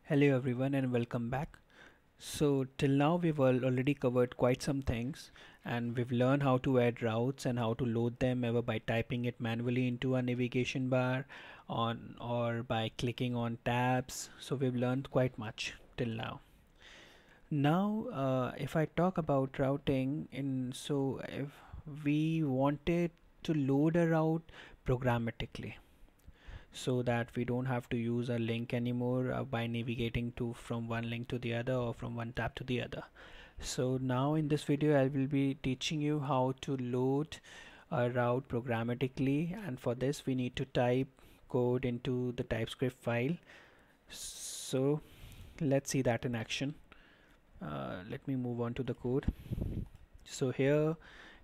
Hello everyone and welcome back. So till now we've already covered quite some things and we've learned how to add routes and how to load them either by typing it manually into a navigation bar on or by clicking on tabs. So we've learned quite much till now. Now if I talk about routing if we wanted to load a route programmatically so that we don't have to use a link anymore by navigating to from one link to the other or from one tab to the other. So now in this video I will be teaching you how to load a route programmatically, and for this we need to type code into the TypeScript file. So let's see that in action. Let me move on to the code. So here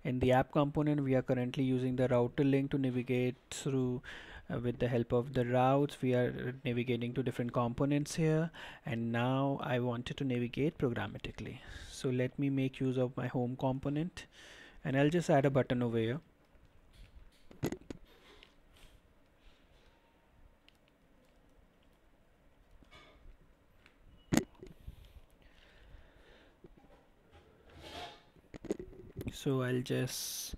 in the app component we are currently using the router link to navigate through. With the help of the routes we are navigating to different components here, and now I wanted to navigate programmatically. So let me make use of my home component and I'll just add a button over here. So I'll just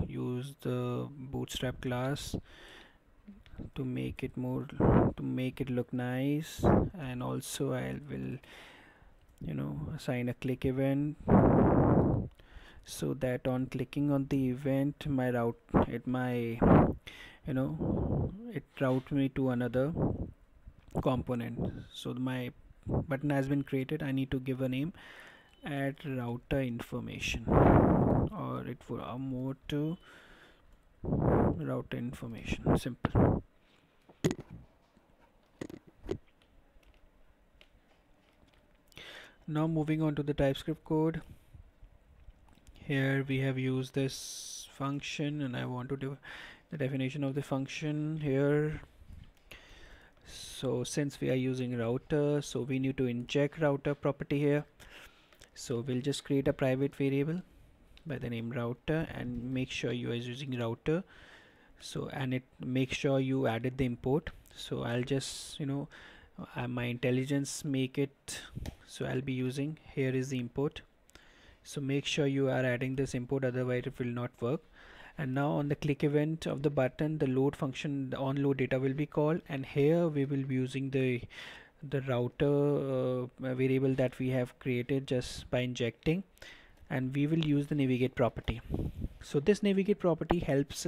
use the bootstrap class to make it look nice, and also I will assign a click event so that on clicking on the event it route me to another component. So my button has been created. I need to give a name, add router information, or it would more to router information. Simple. Now moving on to the TypeScript code. Here we have used this function and I want to do the definition of the function here. So since we are using router, so we need to inject router property here. So we'll just create a private variable by the name router and make sure you are using router. So and it make sure you added the import. So I'll just my intelligence make it, so I'll be using, here is the import. So make sure you are adding this import, otherwise it will not work. And now on the click event of the button, the load function, the onload data will be called, and here we will be using the router variable that we have created just by injecting, and we will use the navigate property. So this navigate property helps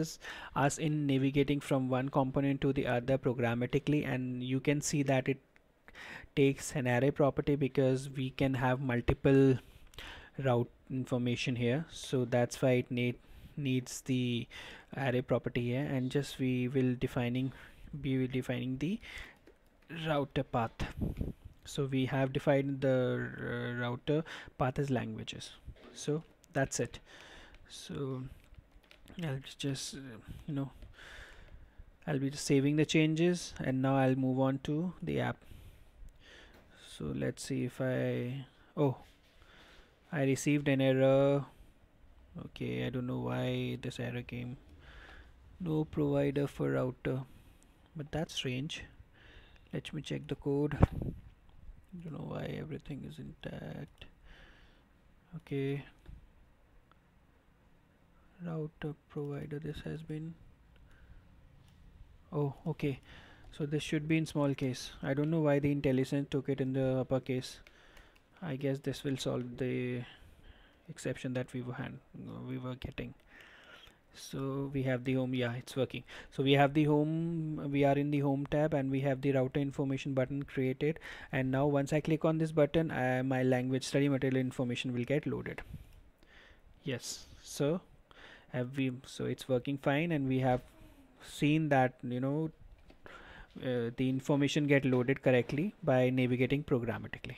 us in navigating from one component to the other programmatically, and you can see that it takes an array property because we can have multiple route information here. So that's why it needs the array property here, and just we will be defining the router path. So we have defined the router path as languages. So that's it. So I'll just I'll be just saving the changes, and now I'll move on to the app. So let's see if I received an error. Okay, I don't know why this error came. No provider for router, but that's strange. Let me check the code. Don't know why everything is intact. Okay, router provider, this has been, oh okay, so this should be in small case. I don't know why the IntelliSense took it in the uppercase. I guess this will solve the exception that we were getting. So we have the home, yeah, it's working. So we have the home, we are in the home tab, and we have the router information button created, and now once I click on this button, my language study material information will get loaded. Yes, so so it's working fine, and we have seen that the information get loaded correctly by navigating programmatically.